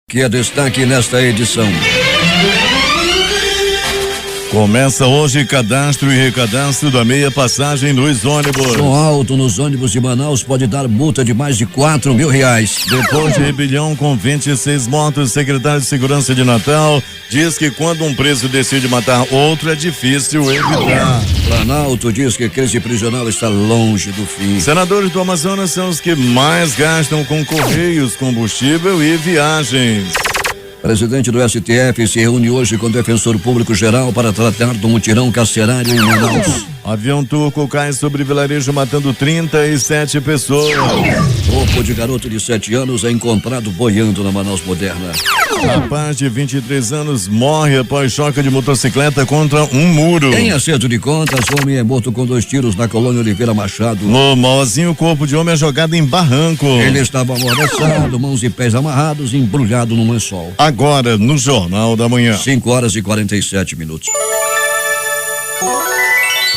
Que é destaque nesta edição. Começa hoje cadastro e recadastro da meia passagem nos ônibus. Som alto nos ônibus de Manaus pode dar multa de mais de R$4.000. Depois de rebelião com 26 mortos, secretário de Segurança de Natal diz que quando um preso decide matar outro é difícil evitar. Planalto diz que crise prisional está longe do fim. Senadores do Amazonas são os que mais gastam com correios, combustível e viagens. Presidente do STF se reúne hoje com o defensor público geral para tratar do mutirão carcerário em Manaus. Avião turco cai sobre vilarejo matando 37 pessoas. Corpo de garoto de 7 anos é encontrado boiando na Manaus Moderna. Rapaz de 23 anos morre após choque de motocicleta contra um muro. Em acerto de contas, homem é morto com 2 tiros na colônia Oliveira Machado. No Mozinho, o corpo de homem é jogado em barranco. Ele estava amordaçado, mãos e pés amarrados e embrulhado num lençol. Agora, no Jornal da Manhã. 5h47.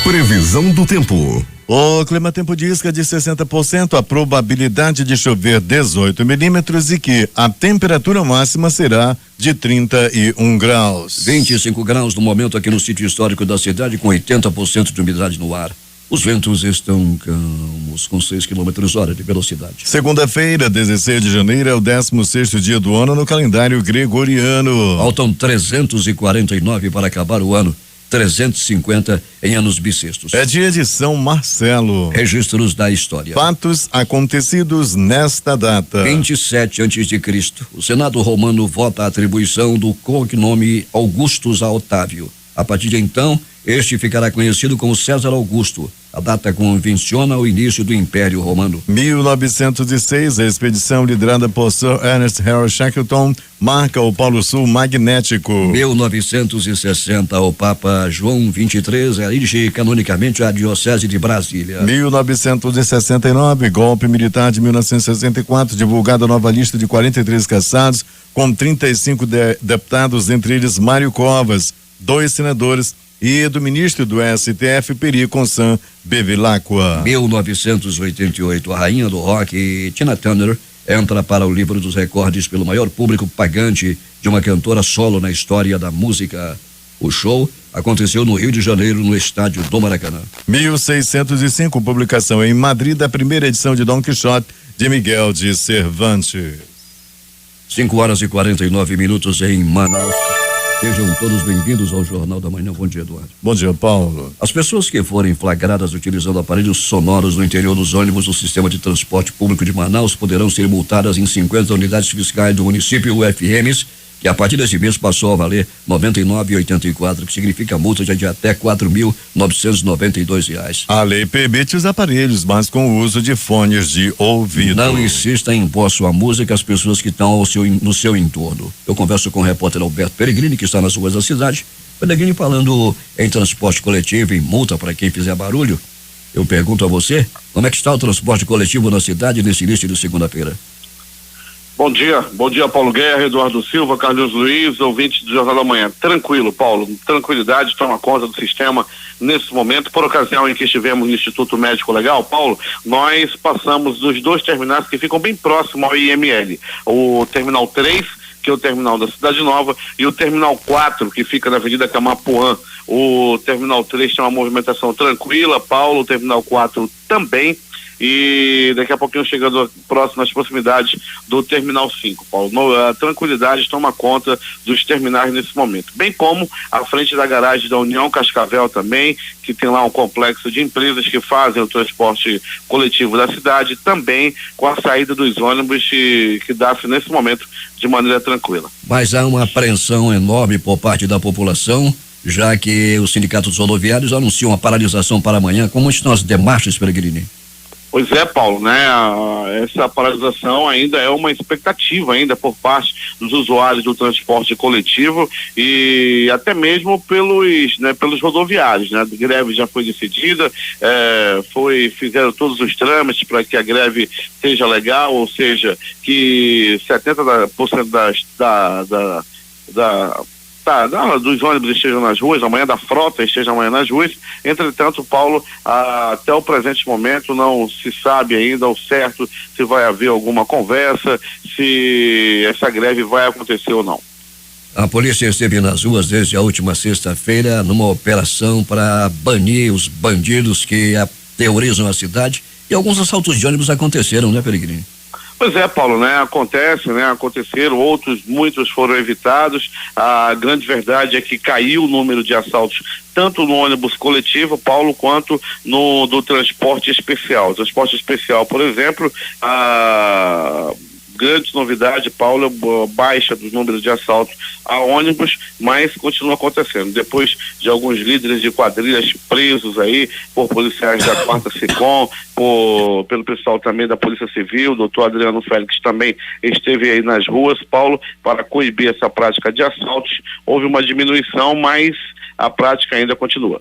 Previsão do tempo. O clima-tempo diz que é de 60% a probabilidade de chover 18 milímetros e que a temperatura máxima será de 31 graus. 25 graus no momento aqui no sítio histórico da cidade, com 80% de umidade no ar. Os ventos estão calmos, com 6 km/h de velocidade. Segunda-feira, 16 de janeiro, é o 16º dia do ano no calendário gregoriano. Faltam 349 para acabar o ano. 350 em anos bissextos. É dia de São Marcelo. Registros da história. Fatos acontecidos nesta data. 27 a.C. O Senado romano vota a atribuição do cognome Augustus a Otávio. A partir de então, este ficará conhecido como César Augusto. A data convenciona o início do Império Romano. 1906, a expedição liderada por Sir Ernest Harry Shackleton marca o Polo Sul magnético. 1960, o Papa João XXIII erige canonicamente a Diocese de Brasília. 1969, golpe militar de 1964, divulgada a nova lista de 43 caçados, com 35 deputados, entre eles Mário Covas, 2 senadores e do ministro do STF, Peri Consan Bevilacqua. 1988, a rainha do rock, Tina Turner, entra para o livro dos recordes pelo maior público pagante de uma cantora solo na história da música. O show aconteceu no Rio de Janeiro, no estádio do Maracanã. 1605, publicação em Madrid da primeira edição de Dom Quixote de Miguel de Cervantes. 5h49 em Manaus. Sejam todos bem-vindos ao Jornal da Manhã. Bom dia, Eduardo. Bom dia, Paulo. As pessoas que forem flagradas utilizando aparelhos sonoros no interior dos ônibus do sistema de transporte público de Manaus poderão ser multadas em 50 unidades fiscais do município UFMs, que a partir desse mês passou a valer R$ 99,84, que significa multa de até R$ 4.992. A lei permite os aparelhos, mas com o uso de fones de ouvido. Não insista em impor sua música às pessoas que estão no seu entorno. Eu converso com o repórter Alberto Peregrini, que está nas ruas da cidade. Peregrini, falando em transporte coletivo e multa para quem fizer barulho, eu pergunto a você, como é que está o transporte coletivo na cidade nesse início de segunda-feira? Bom dia Paulo Guerra, Eduardo Silva, Carlos Luiz, ouvintes do Jornal da Manhã. Tranquilo, Paulo, tranquilidade, toma conta do sistema nesse momento. Por ocasião em que estivemos no Instituto Médico Legal, Paulo, nós passamos dos 2 terminais que ficam bem próximos ao IML. O Terminal 3, que é o terminal da Cidade Nova, e o Terminal 4, que fica na Avenida Camapuã. O Terminal 3 tem uma movimentação tranquila, Paulo, o Terminal 4 também. E daqui a pouquinho chegando próximo às proximidades do Terminal 5, Paulo. A tranquilidade toma conta dos terminais nesse momento, bem como a frente da garagem da União Cascavel também, que tem lá um complexo de empresas que fazem o transporte coletivo da cidade, também com a saída dos ônibus que dá-se nesse momento de maneira tranquila. Mas há uma apreensão enorme por parte da população, já que os sindicatos rodoviários anunciam a paralisação para amanhã. Como estão as demarches, Peregrini? Pois é, Paulo, né? Essa paralisação ainda é uma expectativa ainda por parte dos usuários do transporte coletivo e até mesmo pelos rodoviários, né? A greve já foi decidida, fizeram todos os trâmites para que a greve seja legal, ou seja, que 70% dos ônibus estejam nas ruas, amanhã da frota esteja amanhã nas ruas. Entretanto, Paulo, até o presente momento não se sabe ainda ao certo se vai haver alguma conversa, se essa greve vai acontecer ou não. A polícia esteve nas ruas desde a última sexta-feira numa operação para banir os bandidos que aterrorizam a cidade, e alguns assaltos de ônibus aconteceram, né, Peregrino? Pois é, Paulo, né? Aconteceram, muitos foram evitados. A grande verdade é que caiu o número de assaltos tanto no ônibus coletivo, Paulo, quanto do transporte especial. O transporte especial, por exemplo, a grande novidade, Paulo, baixa dos números de assaltos a ônibus, mas continua acontecendo. Depois de alguns líderes de quadrilhas presos aí por policiais da 4ª SECOM, pelo pessoal também da Polícia Civil, doutor Adriano Félix também esteve aí nas ruas, Paulo, para coibir essa prática de assaltos. Houve uma diminuição, mas a prática ainda continua.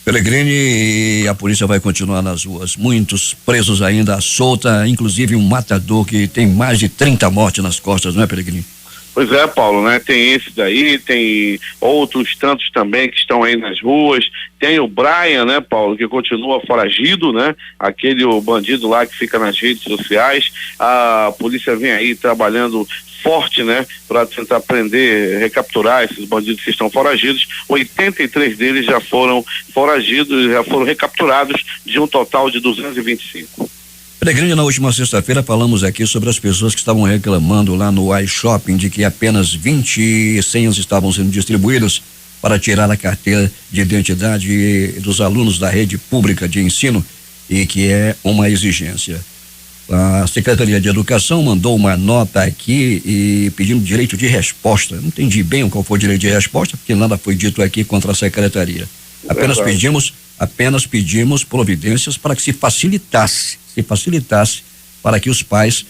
Peregrini, e a polícia vai continuar nas ruas. Muitos presos ainda à solta, inclusive um matador que tem mais de 30 mortes nas costas, não é, Peregrini? Pois é, Paulo, né? Tem esse daí, tem outros tantos também que estão aí nas ruas. Tem o Brian, né, Paulo, que continua foragido, né? O bandido lá que fica nas redes sociais. A polícia vem aí trabalhando forte, né, para tentar prender, recapturar esses bandidos que estão foragidos. 83 deles já foram foragidos, já foram recapturados, de um total de 225. Peregrino, na última sexta-feira falamos aqui sobre as pessoas que estavam reclamando lá no iShopping de que apenas 20 senhas estavam sendo distribuídas para tirar a carteira de identidade dos alunos da rede pública de ensino, e que é uma exigência. A Secretaria de Educação mandou uma nota aqui e pedindo direito de resposta. Não entendi bem qual foi o direito de resposta, porque nada foi dito aqui contra a Secretaria. Apenas pedimos providências para que se facilitasse para que os pais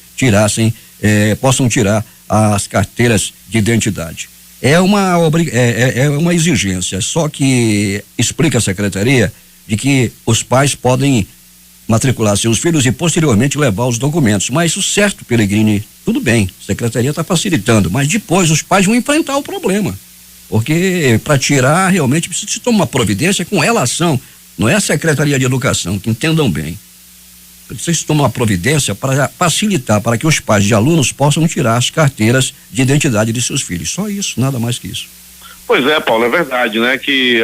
possam tirar as carteiras de identidade. É uma exigência, só que explica a Secretaria de que os pais podem matricular seus filhos e posteriormente levar os documentos. Mas o certo, Peregrini, tudo bem, a Secretaria está facilitando, mas depois os pais vão enfrentar o problema. Porque para tirar, realmente precisa se tomar uma providência com relação, não é a Secretaria de Educação, que entendam bem. Precisa se tomar uma providência para facilitar, para que os pais de alunos possam tirar as carteiras de identidade de seus filhos. Só isso, nada mais que isso. Pois é, Paulo, é verdade, né? Que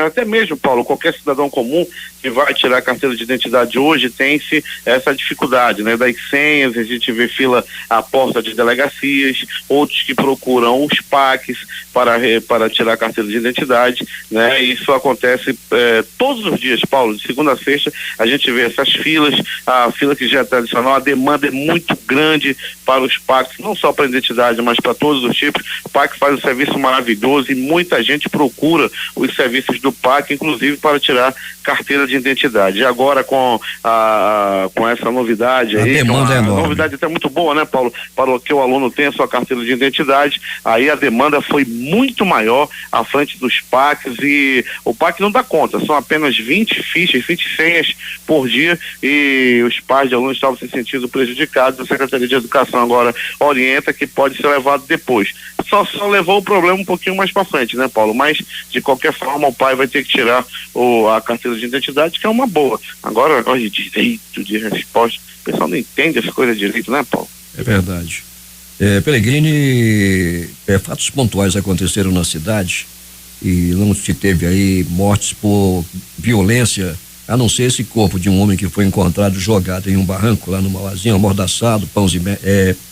até mesmo, Paulo, qualquer cidadão comum que vai tirar a carteira de identidade hoje tem-se essa dificuldade, né? Das senhas, a gente vê fila à porta de delegacias, outros que procuram os PACs para tirar a carteira de identidade, né? Isso acontece todos os dias, Paulo, de segunda a sexta, a gente vê essas filas, a fila que já é tradicional, a demanda é muito grande para os PACs, não só para identidade, mas para todos os tipos. O PAC faz um serviço maravilhoso e muita gente procura os serviços do PAC, inclusive para tirar carteira de identidade. E agora com essa novidade aí, demanda é enorme. Novidade até muito boa, né, Paulo, para que o aluno tenha sua carteira de identidade, aí a demanda foi muito maior à frente dos PACs, e o PAC não dá conta, são apenas 20 fichas, 20 senhas por dia, e os pais de alunos estavam se sentindo prejudicados. A Secretaria de Educação agora orienta que pode ser levado depois. Só levou o problema um pouquinho mais para frente, né, Paulo? Mas, de qualquer forma, o pai vai ter que tirar a carteira de identidade, que é uma boa. Agora, o negócio de direito, de resposta, o pessoal não entende essa coisa de direito, né, Paulo? É verdade. Peregrini, fatos pontuais aconteceram na cidade e não se teve aí mortes por violência, a não ser esse corpo de um homem que foi encontrado jogado em um barranco lá no Mauazinho, amordaçado,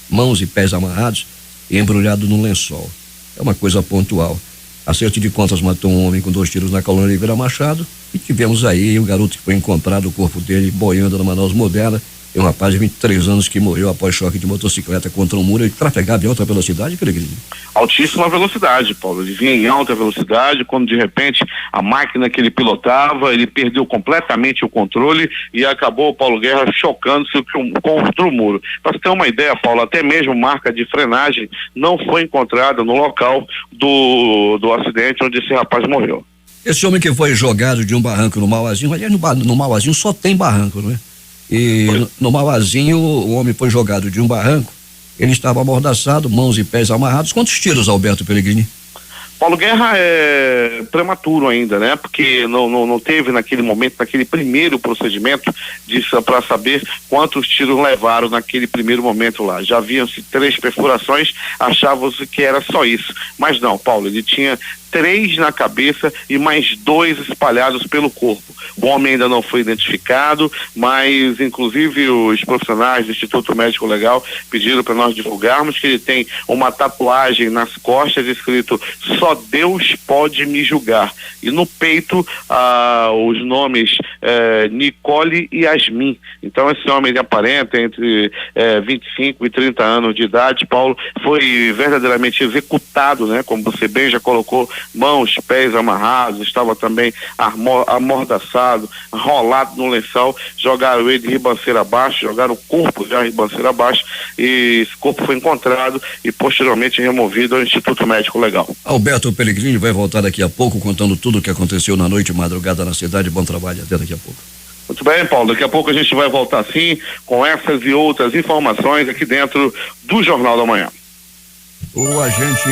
mãos e pés amarrados e embrulhado num lençol. É uma coisa pontual. Acerto de contas matou um homem com 2 tiros na coluna Oliveira Machado, e tivemos aí o garoto que foi encontrado, o corpo dele boiando na Manaus Moderna. É um rapaz de 23 anos que morreu após choque de motocicleta contra um muro e trafegava em alta velocidade, Peregrino. Altíssima velocidade, Paulo. Ele vinha em alta velocidade, quando de repente a máquina que ele pilotava, ele perdeu completamente o controle e acabou, Paulo Guerra, chocando-se contra o muro. Para você ter uma ideia, Paulo, até mesmo marca de frenagem não foi encontrada no local do acidente onde esse rapaz morreu. Esse homem que foi jogado de um barranco no Mauazinho, aliás, no Mauazinho só tem barranco, não é? E no Mauazinho, o homem foi jogado de um barranco, ele estava amordaçado, mãos e pés amarrados. Quantos tiros, Alberto Peregrini? Paulo Guerra é prematuro ainda, né? Porque não teve naquele momento, naquele primeiro procedimento, para saber quantos tiros levaram naquele primeiro momento lá. Já haviam-se 3 perfurações, achavam-se que era só isso. Mas não, Paulo, ele tinha 3 na cabeça e mais 2 espalhados pelo corpo. O homem ainda não foi identificado, mas inclusive os profissionais do Instituto Médico Legal pediram para nós divulgarmos que ele tem uma tatuagem nas costas escrito "Só Deus pode me julgar", e no peito os nomes Nicole e Yasmin. Então esse homem, ele aparenta entre 25 e 30 anos de idade, Paulo, foi verdadeiramente executado, né? Como você bem já colocou, mãos, pés amarrados, estava também amordaçado, rolado no lençol, jogaram ele de ribanceira abaixo, jogaram o corpo já ribanceira abaixo, e esse corpo foi encontrado e posteriormente removido ao Instituto Médico Legal. Alberto Pellegrini vai voltar daqui a pouco contando tudo o que aconteceu na noite e madrugada na cidade. Bom trabalho, até daqui a pouco. Muito bem, Paulo, daqui a pouco a gente vai voltar sim com essas e outras informações aqui dentro do Jornal da Manhã. O agente,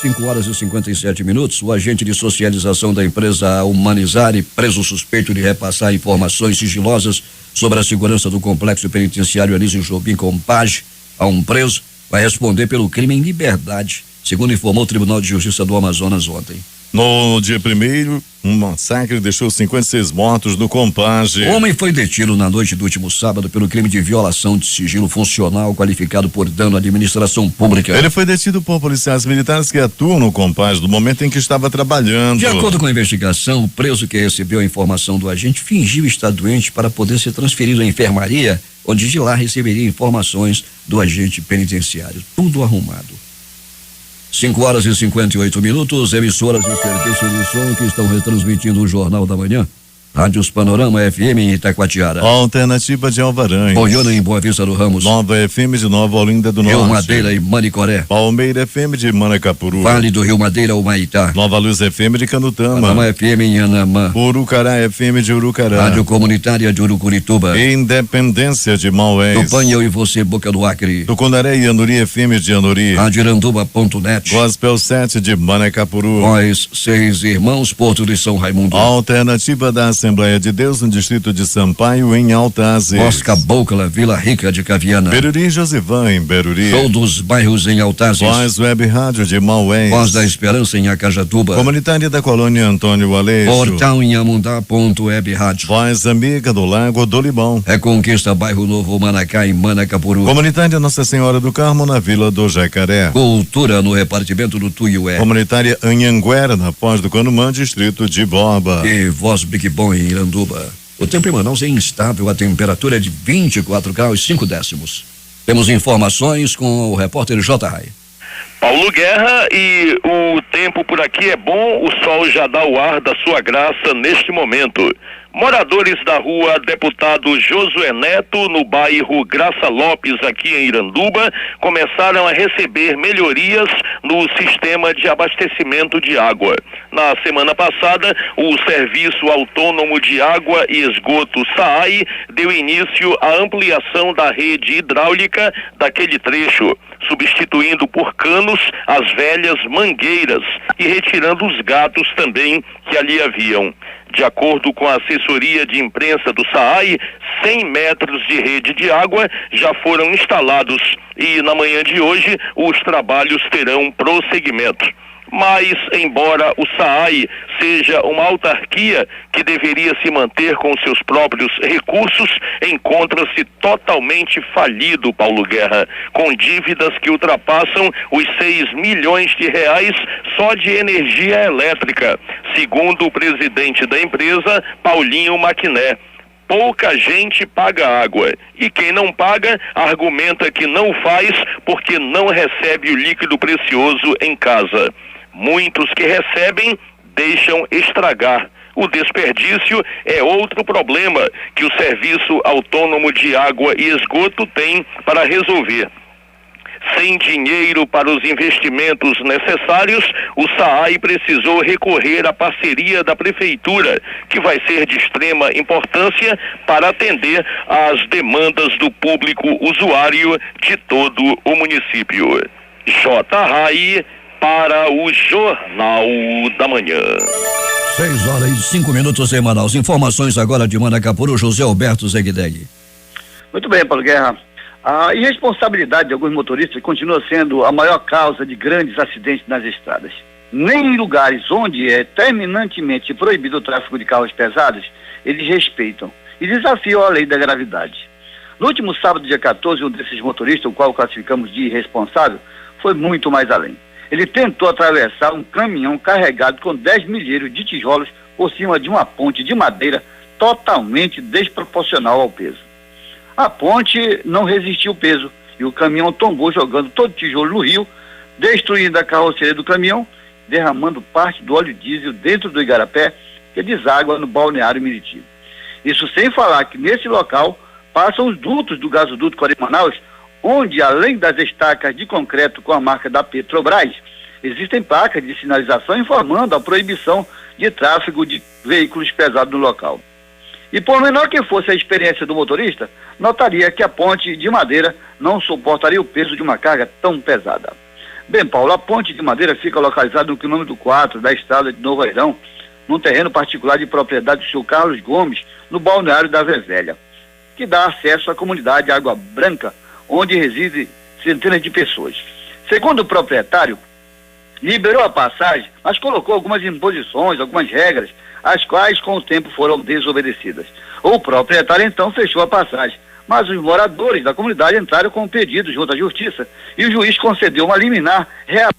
5h57, o agente de socialização da empresa Humanizare, preso suspeito de repassar informações sigilosas sobre a segurança do complexo penitenciário Anísio Jobim Compage a um preso, vai responder pelo crime em liberdade, segundo informou o Tribunal de Justiça do Amazonas ontem. No dia 1º, um massacre deixou 56 mortos no Compage. O homem foi detido na noite do último sábado pelo crime de violação de sigilo funcional qualificado por dano à administração pública. Ele foi detido por policiais militares que atuam no Compage no momento em que estava trabalhando. De acordo com a investigação, o preso que recebeu a informação do agente fingiu estar doente para poder ser transferido à enfermaria, onde de lá receberia informações do agente penitenciário. Tudo arrumado. 5h58, emissoras de serviço de som que estão retransmitindo o Jornal da Manhã. Rádios Panorama FM em Itacoatiara. Alternativa de Alvaranhos. Goiânia em Boa Vista do Ramos. Nova FM de Nova Olinda do Norte. Rio Madeira e Manicoré. Palmeira FM de Manacapuru. Vale do Rio Madeira, Humaitá. Nova Luz FM de Canutama. Panamá FM em Anamã. Urucará FM de Urucará. Rádio Comunitária de Urucurituba. Independência de Maués. Tupanha, eu e você, Boca do Acre. Tucunaré e Anuri FM de Anuri. Rádio Iranduba.net. Gospel 7 de Manacapuru. Nós, 6 irmãos, Porto de São Raimundo. Alternativa da Assembleia de Deus no distrito de Sampaio, em Altazes. Voz Cabocla, Vila Rica de Caviana. Beruri e Josivã, em Beruri. Show dos bairros em Altazes. Voz Web Rádio de Maués. Voz da Esperança em Acajatuba. Comunitária da Colônia Antônio Aleixo. Portal em Amundá.web Rádio. Voz Amiga do Lago do Limão. Reconquista Bairro Novo Manacá em Manacapuru. Comunitária Nossa Senhora do Carmo, na Vila do Jacaré. Cultura no repartimento do Tuiué. Comunitária Anhanguera, na Foz do Canumã, distrito de Borba. E Voz Big Bom em Iranduba. O tempo em Manaus é instável, a temperatura é de 24 graus e 5 décimos. Temos informações com o repórter J. Rai. Paulo Guerra, e o tempo por aqui é bom, o sol já dá o ar da sua graça neste momento. Moradores da rua Deputado Josué Neto, no bairro Graça Lopes, aqui em Iranduba, começaram a receber melhorias no sistema de abastecimento de água. Na semana passada, o Serviço Autônomo de Água e Esgoto SAAI deu início à ampliação da rede hidráulica daquele trecho, substituindo por canos as velhas mangueiras e retirando os gatos também que ali haviam. De acordo com a assessoria de imprensa do SAAI, 100 metros de rede de água já foram instalados e na manhã de hoje os trabalhos terão prosseguimento. Mas, embora o SAAI seja uma autarquia que deveria se manter com seus próprios recursos, encontra-se totalmente falido, Paulo Guerra, com dívidas que ultrapassam os 6 milhões de reais só de energia elétrica, segundo o presidente da empresa, Paulinho Maquiné. Pouca gente paga água e quem não paga argumenta que não faz porque não recebe o líquido precioso em casa. Muitos que recebem deixam estragar. O desperdício é outro problema que o Serviço Autônomo de Água e Esgoto tem para resolver. Sem dinheiro para os investimentos necessários, o SAAI precisou recorrer à parceria da Prefeitura, que vai ser de extrema importância para atender às demandas do público usuário de todo o município. J. Rai, para o Jornal da Manhã. 6h05 em Manaus. Informações agora de Manacapuru, José Alberto Zegdeg. Muito bem, Paulo Guerra. A irresponsabilidade de alguns motoristas continua sendo a maior causa de grandes acidentes nas estradas. Nem em lugares onde é terminantemente proibido o tráfego de carros pesados, eles respeitam e desafiam a lei da gravidade. No último sábado, dia 14, um desses motoristas, o qual classificamos de irresponsável, foi muito mais além. Ele tentou atravessar um caminhão carregado com 10 milheiros de tijolos por cima de uma ponte de madeira totalmente desproporcional ao peso. A ponte não resistiu ao peso e o caminhão tombou, jogando todo o tijolo no rio, destruindo a carroceria do caminhão, derramando parte do óleo diesel dentro do igarapé, que deságua no balneário Miriti. Isso sem falar que nesse local passam os dutos do gasoduto Coré-Manaus, onde, além das estacas de concreto com a marca da Petrobras, existem placas de sinalização informando a proibição de tráfego de veículos pesados no local. E por menor que fosse a experiência do motorista, notaria que a ponte de madeira não suportaria o peso de uma carga tão pesada. Bem, Paulo, a ponte de madeira fica localizada no quilômetro 4 da estrada de Novo Airão, num terreno particular de propriedade do senhor Carlos Gomes, no balneário da Vevelha, que dá acesso à comunidade Água Branca, onde residem centenas de pessoas. Segundo o proprietário, liberou a passagem, mas colocou algumas imposições, algumas regras, as quais com o tempo foram desobedecidas. O proprietário então fechou a passagem, mas os moradores da comunidade entraram com um pedido junto à justiça e o juiz concedeu uma liminar real.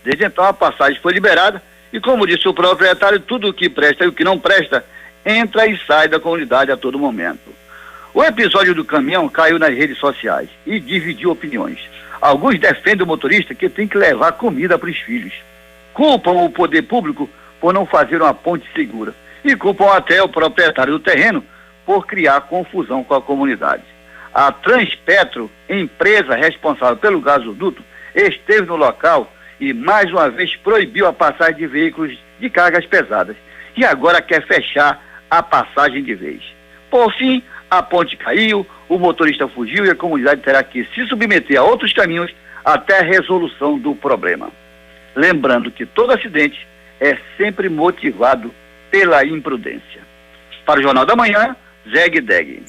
Desde então a passagem foi liberada e, como disse o proprietário, tudo o que presta e o que não presta entra e sai da comunidade a todo momento. O episódio do caminhão caiu nas redes sociais e dividiu opiniões. Alguns defendem o motorista que tem que levar comida para os filhos. Culpam o poder público por não fazer uma ponte segura e culpam até o proprietário do terreno por criar confusão com a comunidade. A Transpetro, empresa responsável pelo gasoduto, esteve no local e mais uma vez proibiu a passagem de veículos de cargas pesadas e agora quer fechar a passagem de vez. Por fim, a ponte caiu, o motorista fugiu e a comunidade terá que se submeter a outros caminhos até a resolução do problema. Lembrando que todo acidente é sempre motivado pela imprudência. Para o Jornal da Manhã, Zegdeg.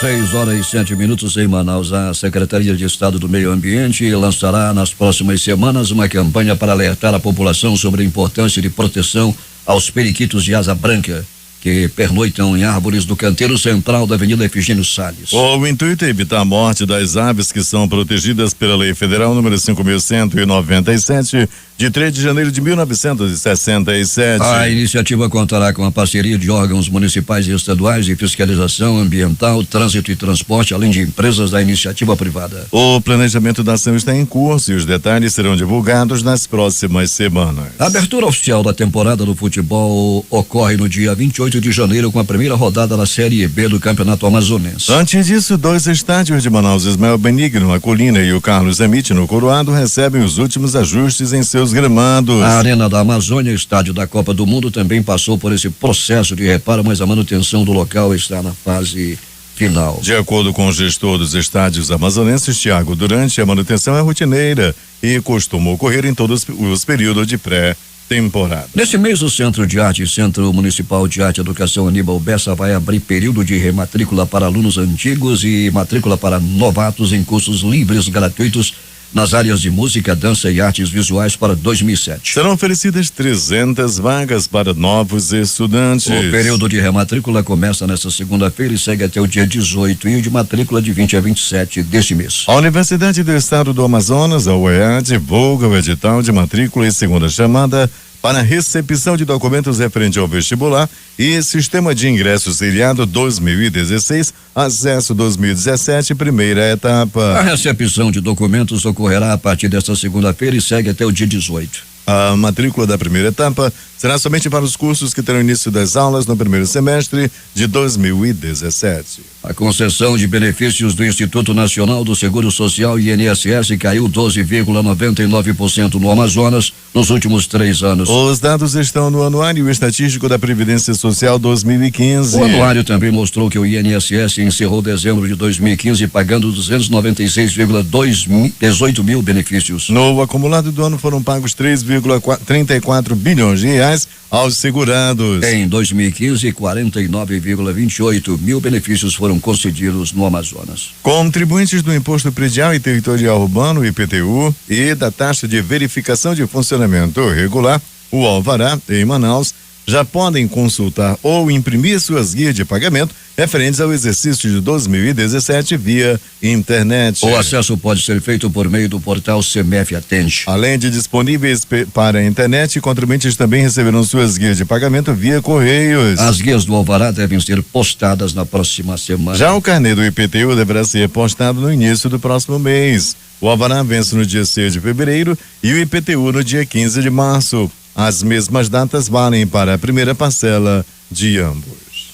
6h07 em Manaus. A Secretaria de Estado do Meio Ambiente lançará nas próximas semanas uma campanha para alertar a população sobre a importância de proteção aos periquitos de asa branca, que pernoitam em árvores do canteiro central da Avenida Efigênio Salles. O intuito é evitar a morte das aves que são protegidas pela Lei Federal número 5.197, de 3 de janeiro de 1967. A iniciativa contará com a parceria de órgãos municipais e estaduais de fiscalização ambiental, trânsito e transporte, além de empresas da iniciativa privada. O planejamento da ação está em curso e os detalhes serão divulgados nas próximas semanas. A abertura oficial da temporada do futebol ocorre no dia 28 de janeiro com a primeira rodada da Série B do Campeonato Amazonense. Antes disso, 2 estádios de Manaus, Ismael Benigno, a Colina e o Carlos Emite, no Coroado, recebem os últimos ajustes em seus gramados. A Arena da Amazônia, estádio da Copa do Mundo, também passou por esse processo de reparo, mas a manutenção do local está na fase final. De acordo com o gestor dos estádios amazonenses, Tiago Durante, a manutenção é rotineira e costuma ocorrer em todos os períodos de pré-temporada. Nesse mês, o Centro de Arte e Centro Municipal de Arte e Educação Aníbal Bessa vai abrir período de rematrícula para alunos antigos e matrícula para novatos em cursos livres gratuitos nas áreas de música, dança e artes visuais para 2007. Serão oferecidas 300 vagas para novos estudantes. O período de rematrícula começa nesta segunda-feira e segue até o dia 18 e o de matrícula de 20 a 27 deste mês. A Universidade do Estado do Amazonas, a UEA, divulga o edital de matrícula e segunda chamada para recepção de documentos referente ao vestibular e Sistema de Ingresso Seriado 2016, acesso 2017, primeira etapa. A recepção de documentos ocorrerá a partir desta segunda-feira e segue até o dia 18. A matrícula da primeira etapa será somente para os cursos que terão início das aulas no primeiro semestre de 2017. A concessão de benefícios do Instituto Nacional do Seguro Social, INSS, caiu 12,99% no Amazonas nos últimos 3 anos. Os dados estão no Anuário Estatístico da Previdência Social 2015. O anuário também mostrou que o INSS encerrou dezembro de 2015 pagando 296,18 mil benefícios. No acumulado do ano foram pagos 3,34 bilhões de reais aos segurados. Em 2015, 49,28 mil benefícios foram concedidos no Amazonas. Contribuintes do Imposto Predial e Territorial Urbano, IPTU, e da taxa de verificação de funcionamento regular, o Alvará, em Manaus, já podem consultar ou imprimir suas guias de pagamento referentes ao exercício de 2017 via internet. O acesso pode ser feito por meio do portal CEMEF Atende. Além de disponíveis para a internet, contribuintes também receberão suas guias de pagamento via correios. As guias do Alvará devem ser postadas na próxima semana. Já o carnê do IPTU deverá ser postado no início do próximo mês. O Alvará vence no dia 6 de fevereiro e o IPTU no dia 15 de março. As mesmas datas valem para a primeira parcela de ambos.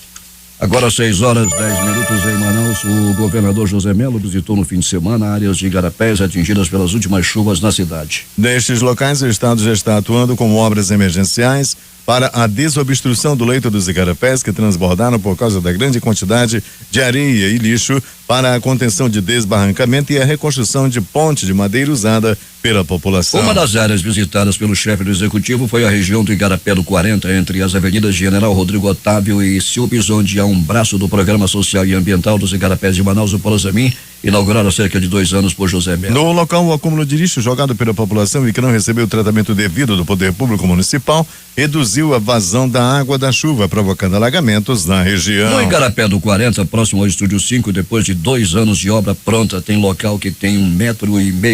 Agora 6h10 em Manaus, o governador José Melo visitou no fim de semana áreas de igarapés atingidas pelas últimas chuvas na cidade. Nestes locais, o Estado já está atuando com obras emergenciais para a desobstrução do leito dos igarapés que transbordaram por causa da grande quantidade de areia e lixo, para a contenção de desbarrancamento e a reconstrução de ponte de madeira usada pela população. Uma das áreas visitadas pelo chefe do executivo foi a região do Igarapé do 40, entre as avenidas General Rodrigo Otávio e Silves, onde há um braço do Programa Social e Ambiental dos Igarapés de Manaus, o Porosamim, inaugurado há cerca de 2 anos por José Melo. No local, o acúmulo de lixo jogado pela população e que não recebeu o tratamento devido do poder público municipal reduziu a vazão da água da chuva, provocando alagamentos na região. No Igarapé do 40, próximo ao Estúdio 5, depois de 2 anos de obra pronta, tem local que tem 1,5 metro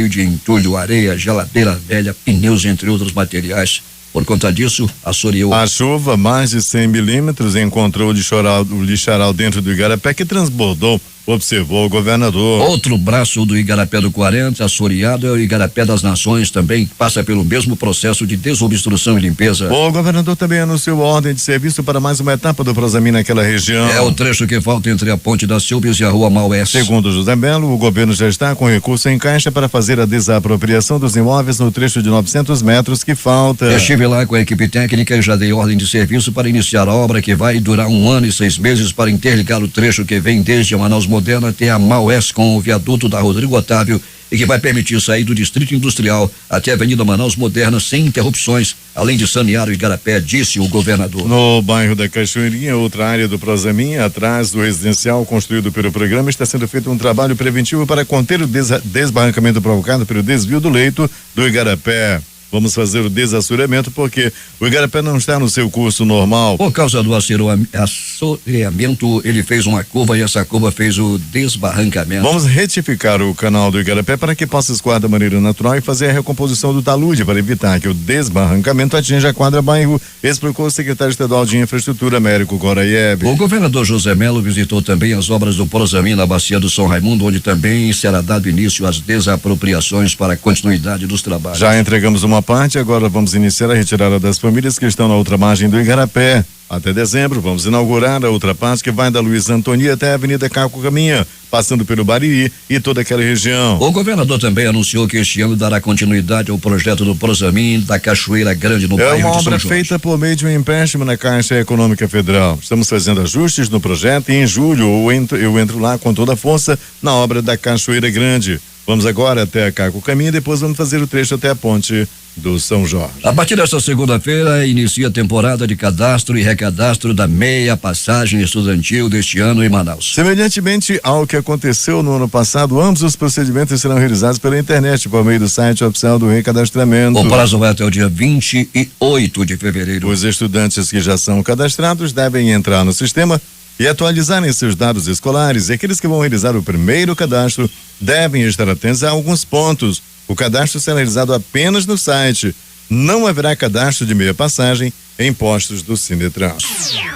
de entulho, areia, geladeira velha, pneus, entre outros materiais. Por conta disso, assoreou. A chuva, mais de 100 milímetros, encontrou o lixaral dentro do Igarapé, que transbordou, observou o governador. Outro braço do Igarapé do 40, assoreado, é o Igarapé das Nações, também passa pelo mesmo processo de desobstrução e limpeza. O governador também anunciou ordem de serviço para mais uma etapa do Prosamin naquela região. É o trecho que falta entre a ponte da Silves e a rua Maués. Segundo José Melo, o governo já está com recurso em caixa para fazer a desapropriação dos imóveis no trecho de 900 metros que falta. Eu estive lá com a equipe técnica e já dei ordem de serviço para iniciar a obra, que vai durar 1 ano e 6 meses para interligar o trecho que vem desde a Manaus Moderna até a Maués com o viaduto da Rodrigo Otávio, e que vai permitir sair do Distrito Industrial até a Avenida Manaus Moderna sem interrupções, além de sanear o Igarapé, disse o governador. No bairro da Cachoeirinha, outra área do Prosamin, atrás do residencial construído pelo programa, está sendo feito um trabalho preventivo para conter o desbarrancamento provocado pelo desvio do leito do Igarapé. Vamos fazer o desassoreamento porque o Igarapé não está no seu curso normal. Por causa do assoreamento, ele fez uma curva e essa curva fez o desbarrancamento. Vamos retificar o canal do Igarapé para que possa escoar da maneira natural e fazer a recomposição do talude para evitar que o desbarrancamento atinja a quadra bairro, explicou o secretário estadual de Infraestrutura, Américo Goraieb. O governador José Melo visitou também as obras do Porosamim na Bacia do São Raimundo, onde também será dado início às desapropriações para a continuidade dos trabalhos. Já entregamos uma parte, agora vamos iniciar a retirada das famílias que estão na outra margem do Igarapé. Até dezembro, vamos inaugurar a outra parte que vai da Luiz Antoni até a Avenida Caco Caminha, passando pelo Bariri e toda aquela região. O governador também anunciou que este ano dará continuidade ao projeto do Prosamin da Cachoeira Grande no bairro de São Jorge. É uma obra feita por meio de um empréstimo na Caixa Econômica Federal. Estamos fazendo ajustes no projeto e em julho eu entro lá com toda a força na obra da Cachoeira Grande. Vamos agora até a Caco Caminha e depois vamos fazer o trecho até a ponte do São Jorge. A partir desta segunda-feira inicia a temporada de cadastro e recadastro da meia passagem estudantil deste ano em Manaus. Semelhantemente ao que aconteceu no ano passado, ambos os procedimentos serão realizados pela internet por meio do site oficial do recadastramento. O prazo vai até o dia 28 de fevereiro. Os estudantes que já são cadastrados devem entrar no sistema e atualizarem seus dados escolares, e aqueles que vão realizar o primeiro cadastro devem estar atentos a alguns pontos. O cadastro será realizado apenas no site. Não haverá cadastro de meia passagem em postos do Sinetran.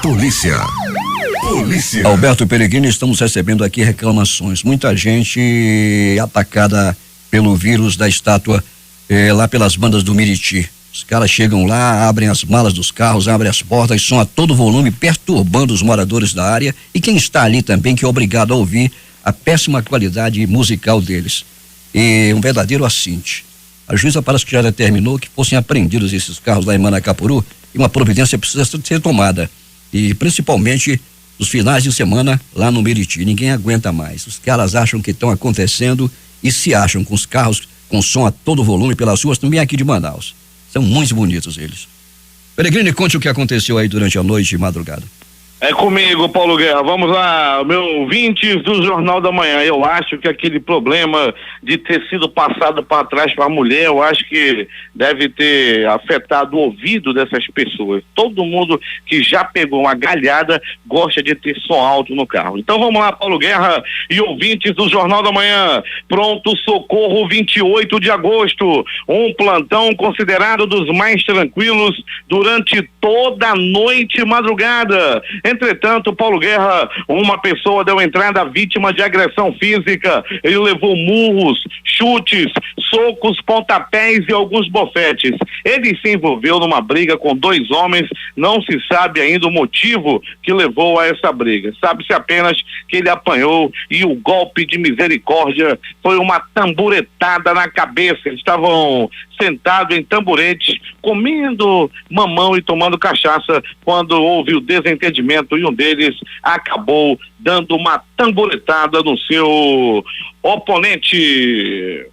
Polícia. Alberto Peregrino, estamos recebendo aqui reclamações. Muita gente atacada pelo vírus da estátua lá pelas bandas do Miriti. Os caras chegam lá, abrem as malas dos carros, abrem as portas, som a todo volume, perturbando os moradores da área e quem está ali também, que é obrigado a ouvir a péssima qualidade musical deles. E um verdadeiro assinte. A juíza parece que já determinou que fossem apreendidos esses carros lá em Manacapuru e uma providência precisa ser tomada. E principalmente nos finais de semana lá no Meriti. Ninguém aguenta mais. Os caras acham que estão acontecendo e se acham com os carros com som a todo volume pelas ruas, também aqui de Manaus. São muito bonitos eles. Peregrine, conte o que aconteceu aí durante a noite e madrugada. É comigo, Paulo Guerra. Vamos lá, meu ouvintes do Jornal da Manhã. Eu acho que aquele problema de ter sido passado para trás para a mulher, eu acho que deve ter afetado o ouvido dessas pessoas. Todo mundo que já pegou uma galhada gosta de ter som alto no carro. Então vamos lá, Paulo Guerra e ouvintes do Jornal da Manhã. Pronto socorro 28 de agosto. Um plantão considerado dos mais tranquilos durante toda a noite e madrugada. Entretanto, Paulo Guerra, uma pessoa deu entrada vítima de agressão física. Ele levou murros, chutes, socos, pontapés e alguns bofetes. Ele se envolveu numa briga com 2 homens. Não se sabe ainda o motivo que levou a essa briga. Sabe-se apenas que ele apanhou e o golpe de misericórdia foi uma tamburetada na cabeça. Eles estavam sentados em tamburetes, comendo mamão e tomando cachaça, quando houve o desentendimento e um deles acabou dando uma tamburetada no seu oponente.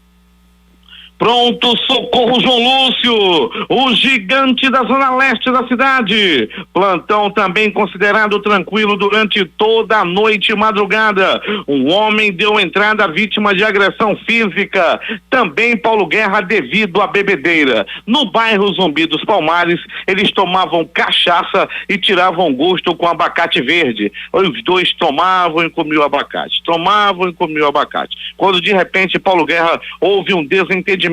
Pronto socorro João Lúcio, o gigante da zona leste da cidade. Plantão também considerado tranquilo durante toda a noite e madrugada. Um homem deu entrada vítima de agressão física, também Paulo Guerra, devido à bebedeira. No bairro Zumbi dos Palmares, eles tomavam cachaça e tiravam gosto com abacate verde. Os 2 tomavam e comiam abacate, tomavam e comiam abacate. Quando de repente Paulo Guerra houve um desentendimento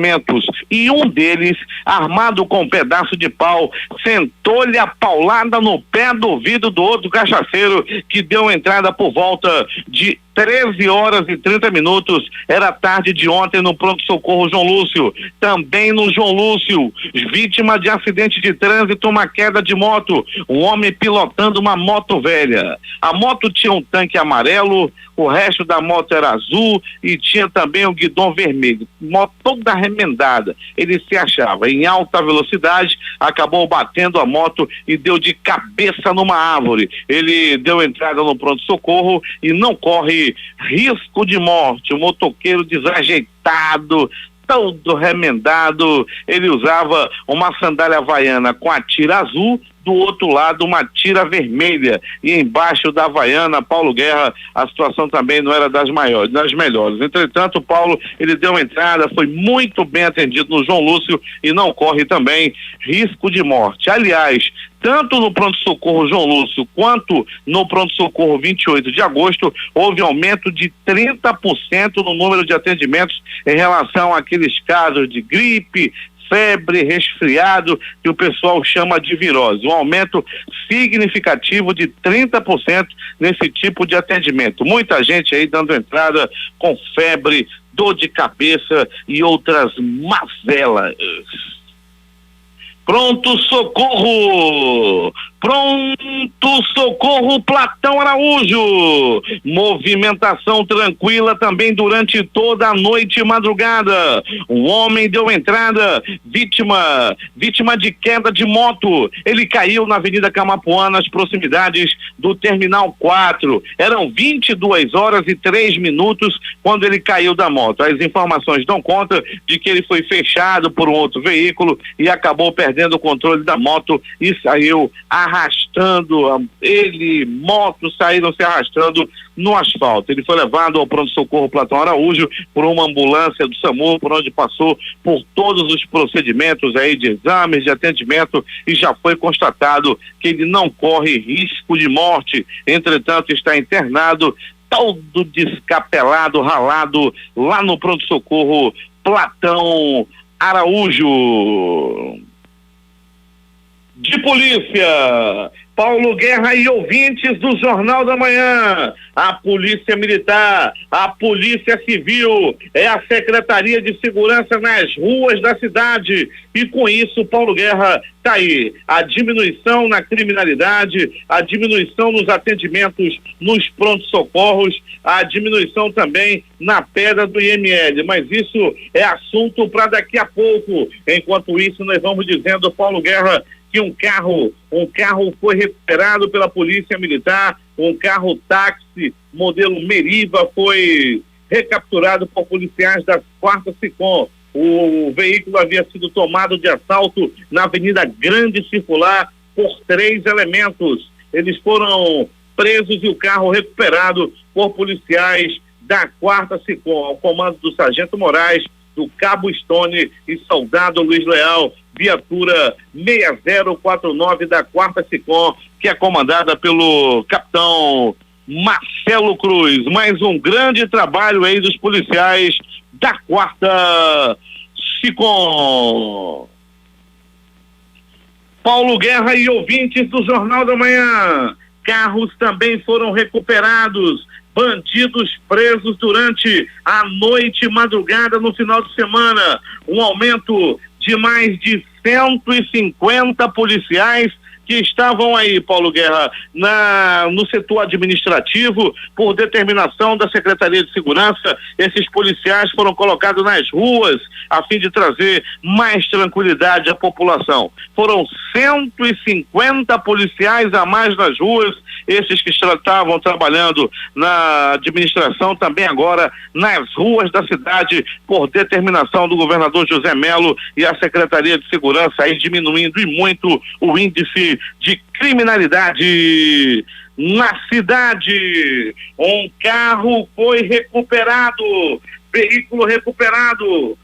e um deles, armado com um pedaço de pau, sentou-lhe a paulada no pé do ouvido do outro cachaceiro, que deu entrada por volta de 13h30. Era tarde de ontem no pronto-socorro João Lúcio. Também no João Lúcio, vítima de acidente de trânsito, uma queda de moto. Um homem pilotando uma moto velha. A moto tinha um tanque amarelo, o resto da moto era azul e tinha também o guidão vermelho. Moto toda remendada. Ele se achava em alta velocidade, acabou batendo a moto e deu de cabeça numa árvore. Ele deu entrada no pronto-socorro e não corre risco de morte. O motoqueiro desajeitado, todo remendado, ele usava uma sandália havaiana com a tira azul, do outro lado uma tira vermelha, e embaixo da havaiana, Paulo Guerra, a situação também não era das melhores. Entretanto, Paulo, ele deu entrada, foi muito bem atendido no João Lúcio e não corre também risco de morte. Aliás, tanto no pronto-socorro João Lúcio quanto no pronto-socorro 28 de agosto, houve aumento de 30% no número de atendimentos em relação àqueles casos de gripe, febre, resfriado, que o pessoal chama de virose. Um aumento significativo de 30% nesse tipo de atendimento. Muita gente aí dando entrada com febre, dor de cabeça e outras mazelas. Pronto socorro! Pronto socorro Platão Araújo! Movimentação tranquila também durante toda a noite e madrugada. Um homem deu entrada, vítima de queda de moto. Ele caiu na Avenida Camapuã, nas proximidades do Terminal 4. Eram 22h03 quando ele caiu da moto. As informações dão conta de que ele foi fechado por um outro veículo e acabou perdendo o controle da moto e saiu arrastando, moto saíram se arrastando no asfalto. Ele foi levado ao pronto-socorro Platão Araújo por uma ambulância do SAMU, por onde passou por todos os procedimentos aí de exames, de atendimento, e já foi constatado que ele não corre risco de morte. Entretanto, está internado, todo descapelado, ralado, lá no pronto-socorro Platão Araújo. De polícia, Paulo Guerra e ouvintes do Jornal da Manhã, a Polícia Militar, a Polícia Civil, é a Secretaria de Segurança nas ruas da cidade, e com isso, Paulo Guerra, tá aí, a diminuição na criminalidade, a diminuição nos atendimentos nos prontos-socorros, a diminuição também na pedra do IML, mas isso é assunto para daqui a pouco. Enquanto isso, nós vamos dizendo, Paulo Guerra, que um carro foi recuperado pela Polícia Militar, um carro táxi modelo Meriva foi recapturado por policiais da 4ª SICOM. O veículo havia sido tomado de assalto na Avenida Grande Circular por 3 elementos. Eles foram presos e o carro recuperado por policiais da 4ª SICOM, ao comando do Sargento Moraes, do Cabo Stone e Soldado Luiz Leal, viatura 6049 da 4ª SICOM, que é comandada pelo capitão Marcelo Cruz. Mais um grande trabalho aí dos policiais da 4ª SICOM. Paulo Guerra e ouvintes do Jornal da Manhã, carros também foram recuperados, bandidos presos durante a noite e madrugada no final de semana, um aumento de mais de 150 policiais que estavam aí, Paulo Guerra, no setor administrativo. Por determinação da Secretaria de Segurança, esses policiais foram colocados nas ruas a fim de trazer mais tranquilidade à população. Foram 150 policiais a mais nas ruas, esses que estavam trabalhando na administração, também agora nas ruas da cidade, por determinação do governador José Melo e a Secretaria de Segurança, aí diminuindo e muito o índice de criminalidade na cidade. Um carro foi recuperado, veículo recuperado,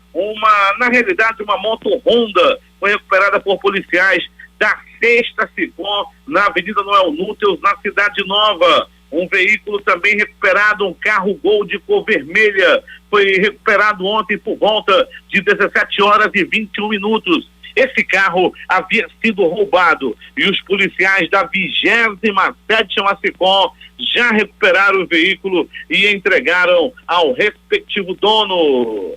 na realidade uma moto Honda foi recuperada por policiais da 6ª SICOM, na Avenida Noel Núteus, na Cidade Nova. Um veículo também recuperado, um carro Gol de cor vermelha, foi recuperado ontem por volta de 17h21. Esse carro havia sido roubado e os policiais da 27ª SICOM já recuperaram o veículo e entregaram ao respectivo dono.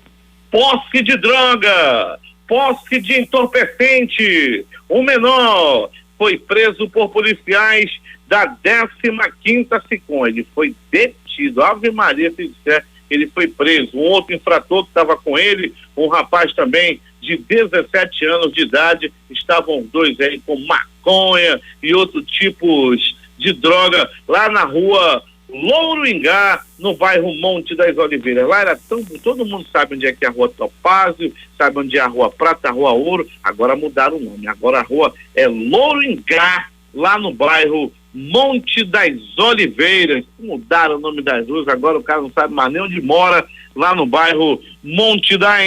Posse de droga, posse de entorpecente. Um menor foi preso por policiais da 15ª SICOM. Ele foi detido. Ave Maria, se disser, ele foi preso. Um outro infrator que estava com ele, um rapaz também de 17 anos de idade, estavam os dois aí com maconha e outros tipos de droga lá na rua Louroingá, no bairro Monte das Oliveiras. Lá era todo mundo sabe onde é que é a rua Topázio, sabe onde é a rua Prata, a rua Ouro. Agora mudaram o nome, agora a rua é Louroingá, lá no bairro Monte das Oliveiras. Mudaram o nome das ruas, agora o cara não sabe mais nem onde mora, lá no bairro Monte das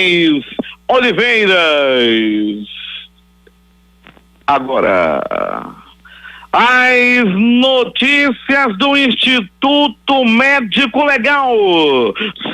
Oliveiras. Agora, as notícias do Instituto Médico Legal.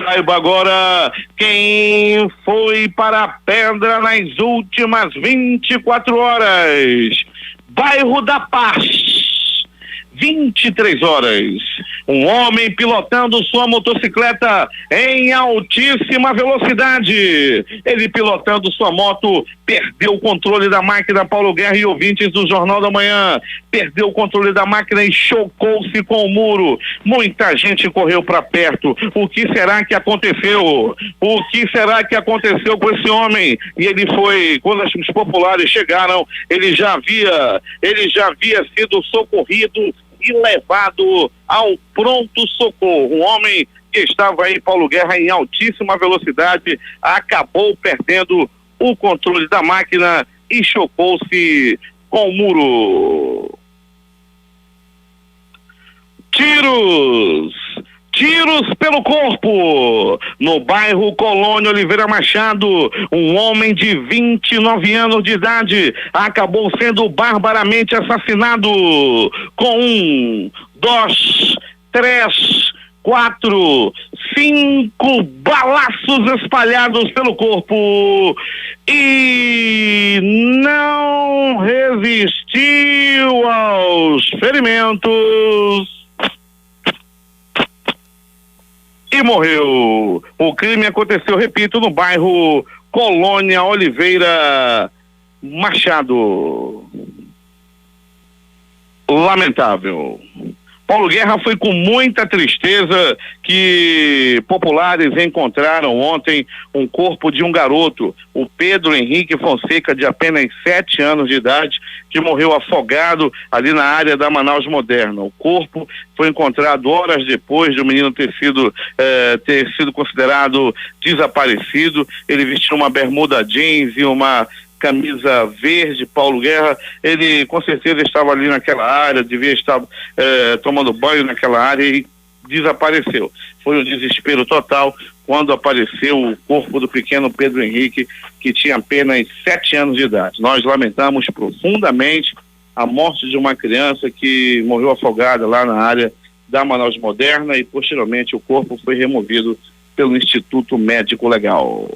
Saiba agora quem foi para a pedra nas últimas 24 horas. Bairro da Paz, 23 horas. Um homem pilotando sua motocicleta em altíssima velocidade. Ele pilotando sua moto perdeu o controle da máquina, Paulo Guerra e ouvintes do Jornal da Manhã. Perdeu o controle da máquina e chocou-se com o muro. Muita gente correu para perto. O que será que aconteceu? O que será que aconteceu com esse homem? E ele foi, quando os populares chegaram, ele já havia sido socorrido e levado ao pronto-socorro. Um homem que estava aí, Paulo Guerra, em altíssima velocidade, acabou perdendo o controle da máquina e chocou-se com o muro. Tiros pelo corpo. No bairro Colônia Oliveira Machado, um homem de 29 anos de idade acabou sendo barbaramente assassinado com 1, 2, 3, 4, 5 balaços espalhados pelo corpo e não resistiu. Partiu aos ferimentos e morreu. O crime aconteceu, repito, no bairro Colônia Oliveira Machado. Lamentável. Paulo Guerra, foi com muita tristeza que populares encontraram ontem um corpo de um garoto, o Pedro Henrique Fonseca, de apenas 7 anos de idade, que morreu afogado ali na área da Manaus Moderna. O corpo foi encontrado horas depois de o menino ter sido considerado desaparecido. Ele vestiu uma bermuda jeans e uma camisa verde. Paulo Guerra, ele com certeza estava ali naquela área, devia estar tomando banho naquela área e desapareceu. Foi um desespero total quando apareceu o corpo do pequeno Pedro Henrique, que tinha apenas 7 anos de idade. Nós lamentamos profundamente a morte de uma criança que morreu afogada lá na área da Manaus Moderna, e posteriormente o corpo foi removido pelo Instituto Médico Legal.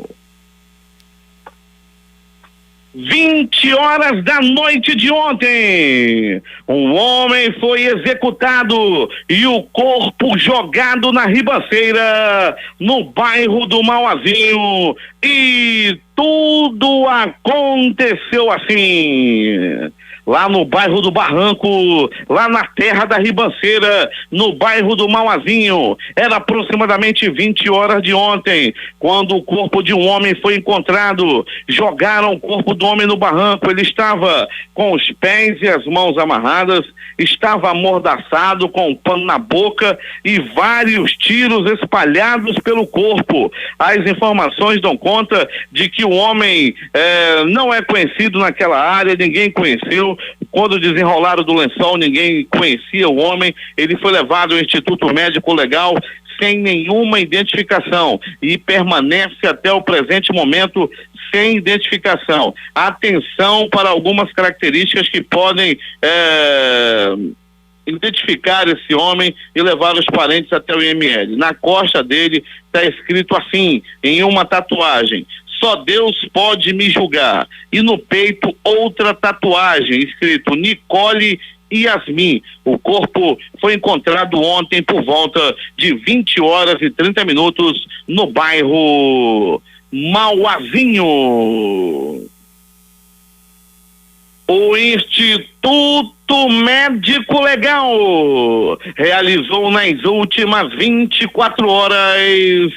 20 horas da noite de ontem, um homem foi executado e o corpo jogado na ribanceira, no bairro do Mauazinho, e tudo aconteceu assim. Lá no bairro do Barranco, lá na terra da ribanceira, no bairro do Mauazinho. Era aproximadamente 20 horas de ontem, quando o corpo de um homem foi encontrado. Jogaram o corpo do homem no barranco. Ele estava com os pés e as mãos amarradas, estava amordaçado, com um pano na boca e vários tiros espalhados pelo corpo. As informações dão conta de que o homem não é conhecido naquela área, ninguém conheceu. Quando desenrolaram do lençol, ninguém conhecia o homem. Ele foi levado ao Instituto Médico Legal sem nenhuma identificação e permanece até o presente momento sem identificação. Atenção para algumas características que podem identificar esse homem e levar os parentes até o IML. Na costa dele está escrito assim, em uma tatuagem: só Deus pode me julgar. E no peito, outra tatuagem, escrito Nicole Yasmin. O corpo foi encontrado ontem por volta de 20 horas e 30 minutos no bairro Mauazinho. O Instituto Médico Legal realizou nas últimas 24 horas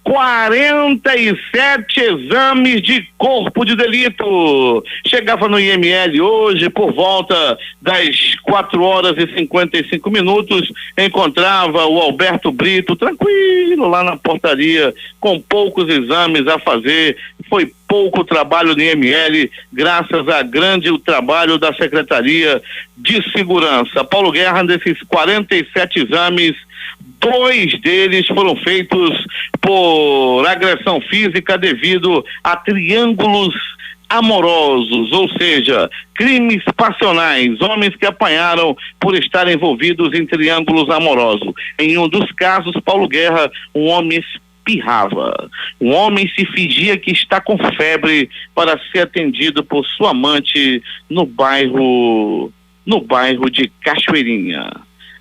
47 exames de corpo de delito. Chegava no IML hoje por volta das 4 horas e 55 minutos, encontrava o Alberto Brito tranquilo lá na portaria, com poucos exames a fazer. Foi pouco trabalho no IML, graças a grande trabalho da Secretaria de Segurança. Paulo Guerra, desses 47 exames, 2 deles foram feitos por agressão física devido a triângulos amorosos, ou seja, crimes passionais, homens que apanharam por estar envolvidos em triângulos amorosos. Em um dos casos, Paulo Guerra, um homem espirrava. Um homem se fingia que está com febre para ser atendido por sua amante no bairro de Cachoeirinha.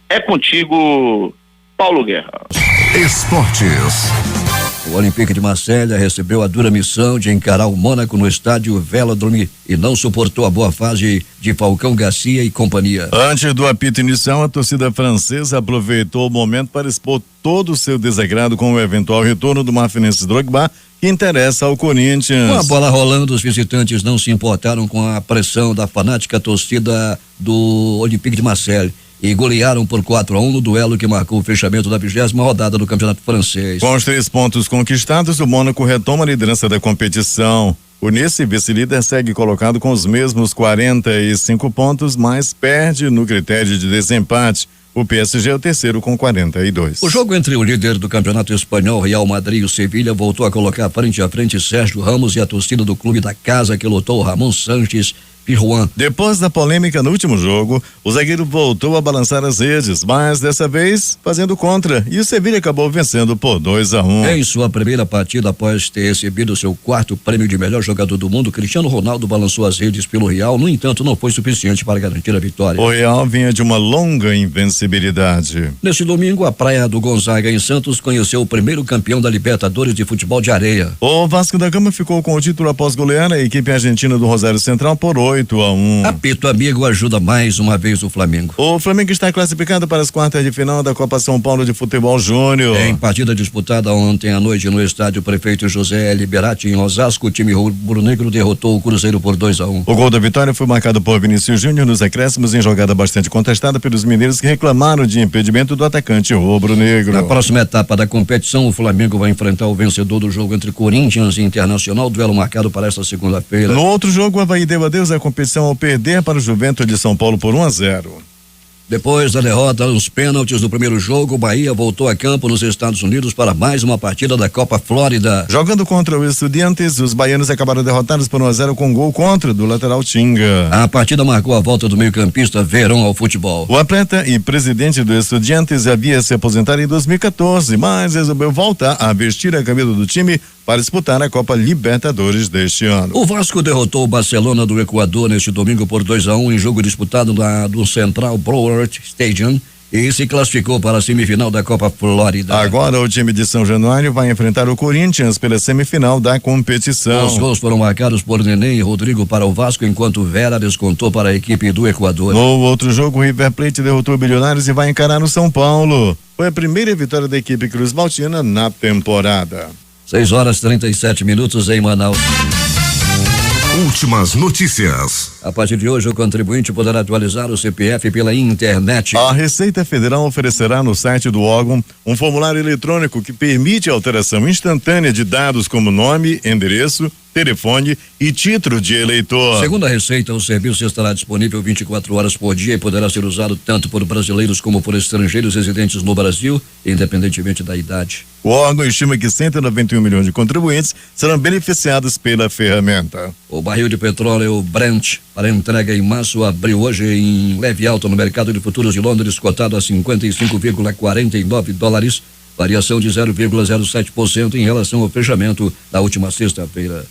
É contigo, Paulo Guerra. Esportes. O Olympique de Marselha recebeu a dura missão de encarar o Mônaco no estádio Vélodrome e não suportou a boa fase de Falcão Garcia e companhia. Antes do apito inicial, a torcida francesa aproveitou o momento para expor todo o seu desagrado com o eventual retorno do Marfinense Drogba, que interessa ao Corinthians. Com a bola rolando, os visitantes não se importaram com a pressão da fanática torcida do Olympique de Marselha e golearam por 4-1 no duelo que marcou o fechamento da 20ª rodada do Campeonato Francês. Com os 3 pontos conquistados, o Mônaco retoma a liderança da competição. O Nice, vice-líder, segue colocado com os mesmos 45 pontos, mas perde no critério de desempate. O PSG é o terceiro com 42. O jogo entre o líder do Campeonato Espanhol, Real Madrid, e o Sevilha voltou a colocar frente a frente Sérgio Ramos e a torcida do clube da casa, que lotou Ramon Sanches Pirjuan. Depois da polêmica no último jogo, o zagueiro voltou a balançar as redes, mas dessa vez fazendo contra, e o Sevilha acabou vencendo por 2-1. Em sua primeira partida após ter recebido seu 4º prêmio de melhor jogador do mundo, Cristiano Ronaldo balançou as redes pelo Real, no entanto não foi suficiente para garantir a vitória. O Real vinha de uma longa invencibilidade. Neste domingo, a Praia do Gonzaga em Santos conheceu o primeiro campeão da Libertadores de futebol de areia. O Vasco da Gama ficou com o título após golear a equipe argentina do Rosário Central por 8-1. Apito Amigo ajuda mais uma vez o Flamengo. O Flamengo está classificado para as quartas de final da Copa São Paulo de Futebol Júnior. Em partida disputada ontem à noite no estádio Prefeito José Liberati em Osasco, o time rubro-negro derrotou o Cruzeiro por 2-1. O gol da vitória foi marcado por Vinícius Júnior nos acréscimos em jogada bastante contestada pelos mineiros que reclamaram de impedimento do atacante rubro-negro. Na próxima etapa da competição, o Flamengo vai enfrentar o vencedor do jogo entre Corinthians e Internacional, duelo marcado para esta segunda-feira. No outro jogo, o Avaí deu adeus à competição ao perder para o Juventus de São Paulo por 1-0. Depois da derrota nos pênaltis do primeiro jogo, o Bahia voltou a campo nos Estados Unidos para mais uma partida da Copa Flórida. Jogando contra o Estudiantes, os baianos acabaram derrotados por 1-0 com gol contra do lateral Tinga. A partida marcou a volta do meio-campista Verón ao futebol. O atleta e presidente do Estudiantes havia se aposentado em 2014, mas resolveu voltar a vestir a camisa do time para disputar a Copa Libertadores deste ano. O Vasco derrotou o Barcelona do Equador neste domingo por 2-1 em jogo disputado do Central Broward Stadium e se classificou para a semifinal da Copa Flórida. Agora o time de São Januário vai enfrentar o Corinthians pela semifinal da competição. Os gols foram marcados por Neném e Rodrigo para o Vasco, enquanto Vera descontou para a equipe do Equador. No outro jogo, o River Plate derrotou o Bilionários e vai encarar o São Paulo. Foi a primeira vitória da equipe Cruz Maltina na temporada. 6h37 em Manaus. Últimas notícias. A partir de hoje, o contribuinte poderá atualizar o CPF pela internet. A Receita Federal oferecerá no site do órgão um formulário eletrônico que permite a alteração instantânea de dados como nome, endereço, telefone e título de eleitor. Segundo a Receita, o serviço estará disponível 24 horas por dia e poderá ser usado tanto por brasileiros como por estrangeiros residentes no Brasil, independentemente da idade. O órgão estima que 191 milhões de contribuintes serão beneficiados pela ferramenta. O barril de petróleo Brent para entrega em março abriu hoje em leve alta no mercado de futuros de Londres, cotado a $55,49, variação de 0,07% em relação ao fechamento da última sexta-feira.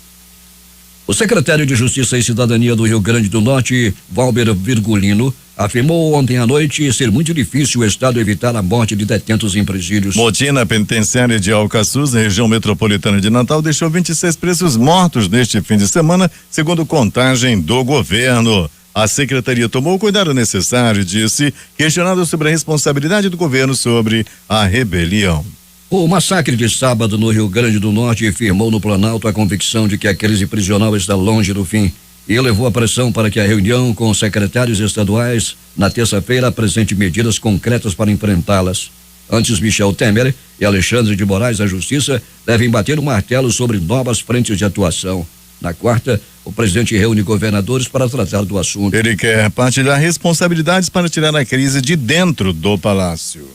O secretário de Justiça e Cidadania do Rio Grande do Norte, Valber Virgulino, afirmou ontem à noite ser muito difícil o Estado evitar a morte de detentos em presídios. Motim na penitenciária de Alcaçuz, região metropolitana de Natal, deixou 26 presos mortos neste fim de semana, segundo contagem do governo. A secretaria tomou o cuidado necessário, disse, questionado sobre a responsabilidade do governo sobre a rebelião. O massacre de sábado no Rio Grande do Norte firmou no Planalto a convicção de que a crise prisional está longe do fim e elevou a pressão para que a reunião com os secretários estaduais na terça-feira apresente medidas concretas para enfrentá-las. Antes, Michel Temer e Alexandre de Moraes da Justiça devem bater o martelo sobre novas frentes de atuação. Na quarta, o presidente reúne governadores para tratar do assunto. Ele quer partilhar responsabilidades para tirar a crise de dentro do palácio.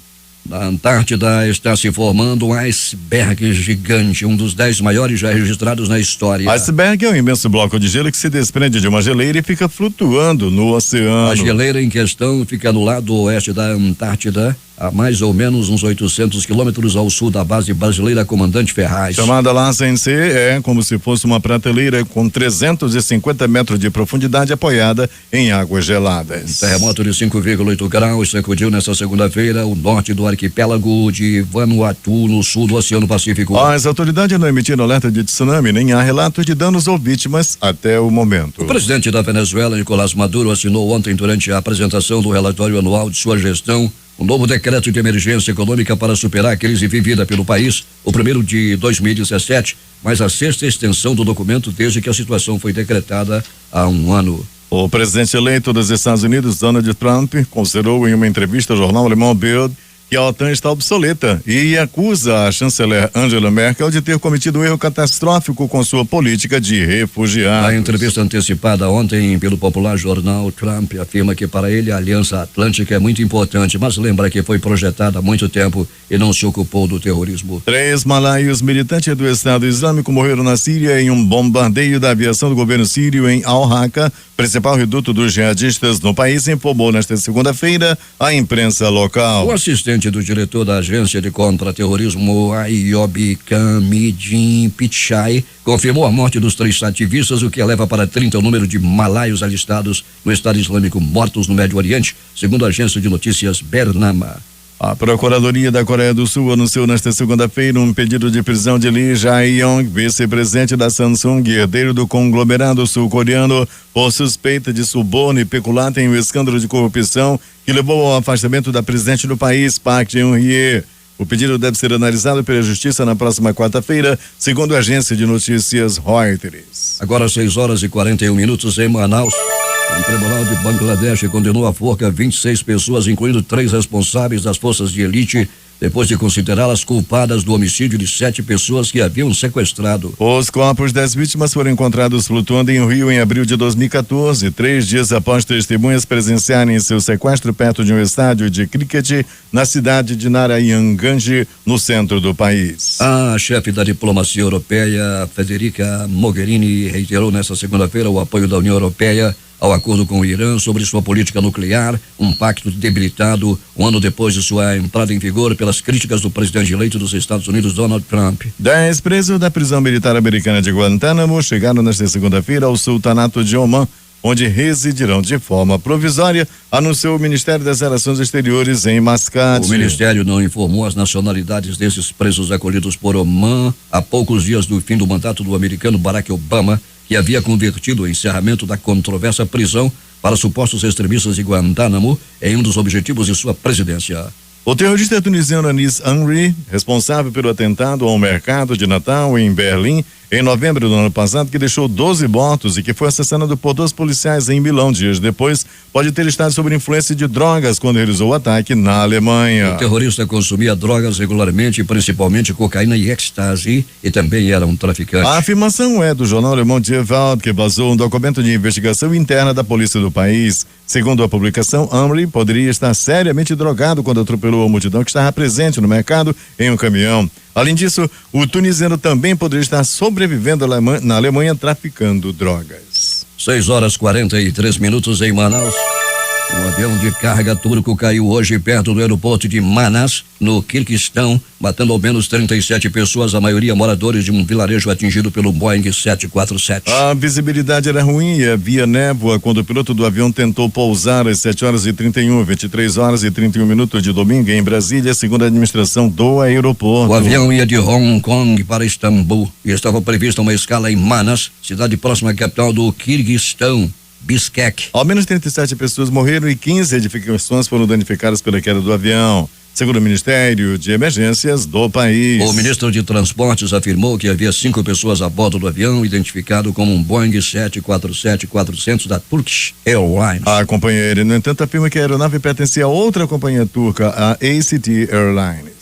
Na Antártida está se formando um iceberg gigante, um dos 10 maiores já registrados na história. Iceberg é um imenso bloco de gelo que se desprende de uma geleira e fica flutuando no oceano. A geleira em questão fica no lado oeste da Antártida, a mais ou menos uns 800 quilômetros ao sul da base brasileira Comandante Ferraz. Chamada lá CNC, é como se fosse uma prateleira com 350 metros de profundidade apoiada em águas geladas. Um terremoto de 5,8 graus sacudiu nesta segunda-feira o norte do arquipélago de Vanuatu, no sul do Oceano Pacífico. As autoridades não emitiram alerta de tsunami, nem há relatos de danos ou vítimas até o momento. O presidente da Venezuela, Nicolás Maduro, assinou ontem, durante a apresentação do relatório anual de sua gestão, um novo decreto de emergência econômica para superar a crise vivida pelo país, o primeiro de 2017, mas a sexta extensão do documento desde que a situação foi decretada há um ano. O presidente eleito dos Estados Unidos, Donald Trump, considerou em uma entrevista ao jornal alemão Bild que a OTAN está obsoleta e acusa a chanceler Angela Merkel de ter cometido um erro catastrófico com sua política de refugiados. A entrevista antecipada ontem pelo popular jornal, Trump afirma que para ele a Aliança Atlântica é muito importante, mas lembra que foi projetada há muito tempo e não se ocupou do terrorismo. 3 malaios militantes do Estado Islâmico morreram na Síria em um bombardeio da aviação do governo sírio em Al-Raqqa, principal reduto dos jihadistas no país, informou nesta segunda-feira a imprensa local. O assistente do diretor da Agência de Contra-Terrorismo, Ayob Kamidin Pichai, confirmou a morte dos 3 ativistas, o que eleva para 30 o número de malaios alistados no Estado Islâmico mortos no Médio Oriente, segundo a agência de notícias Bernama. A Procuradoria da Coreia do Sul anunciou nesta segunda-feira um pedido de prisão de Lee Jae-yong, vice-presidente da Samsung, herdeiro do conglomerado sul-coreano, por suspeita de suborno e peculato em um escândalo de corrupção que levou ao afastamento da presidente do país, Park Geun-hye. O pedido deve ser analisado pela Justiça na próxima quarta-feira, segundo a agência de notícias Reuters. Agora 6h41 em Manaus. O Tribunal de Bangladesh condenou à forca 26 pessoas, incluindo 3 responsáveis das forças de elite, depois de considerá-las culpadas do homicídio de 7 pessoas que haviam sequestrado. Os corpos das vítimas foram encontrados flutuando em um rio em abril de 2014, 3 dias após testemunhas presenciarem seu sequestro perto de um estádio de cricket na cidade de Narayanganj, no centro do país. A chefe da diplomacia europeia, Federica Mogherini, reiterou nesta segunda-feira o apoio da União Europeia ao acordo com o Irã sobre sua política nuclear, um pacto debilitado um ano depois de sua entrada em vigor pelas críticas do presidente eleito dos Estados Unidos, Donald Trump. 10 presos da prisão militar americana de Guantánamo chegaram nesta segunda-feira ao sultanato de Omã, onde residirão de forma provisória, anunciou o Ministério das Relações Exteriores em Mascate. O Ministério não informou as nacionalidades desses presos acolhidos por Omã há poucos dias do fim do mandato do americano Barack Obama, que havia convertido o encerramento da controversa prisão para supostos extremistas de Guantánamo em um dos objetivos de sua presidência. O terrorista tunisiano Anis Amri, responsável pelo atentado a um mercado de Natal em Berlim, em novembro do ano passado, que deixou 12 mortos e que foi assassinado por 2 policiais em Milão dias depois, pode ter estado sob influência de drogas quando realizou o ataque na Alemanha. O terrorista consumia drogas regularmente, principalmente cocaína e ecstasy, e também era um traficante. A afirmação é do jornal alemão Die Welt, que vazou um documento de investigação interna da polícia do país. Segundo a publicação, Amri poderia estar seriamente drogado quando atropelou a multidão que estava presente no mercado em um caminhão. Além disso, o tunisiano também poderia estar sobrevivendo na Alemanha traficando drogas. 6h43 em Manaus. Um avião de carga turco caiu hoje perto do aeroporto de Manas, no Quirguistão, matando ao menos 37 pessoas, a maioria moradores de um vilarejo atingido pelo Boeing 747. A visibilidade era ruim e havia névoa quando o piloto do avião tentou pousar às 7h31, 23h31 de domingo em Brasília, segundo a administração do aeroporto. O avião ia de Hong Kong para Istambul e estava prevista uma escala em Manas, cidade próxima à capital do Quirguistão, Bishkek. Ao menos 37 pessoas morreram e 15 edificações foram danificadas pela queda do avião, segundo o Ministério de Emergências do país. O ministro de Transportes afirmou que havia 5 pessoas a bordo do avião, identificado como um Boeing 747-400 da Turkish Airlines. A companhia aérea, no entanto, afirma que a aeronave pertencia a outra companhia turca, a ACT Airlines.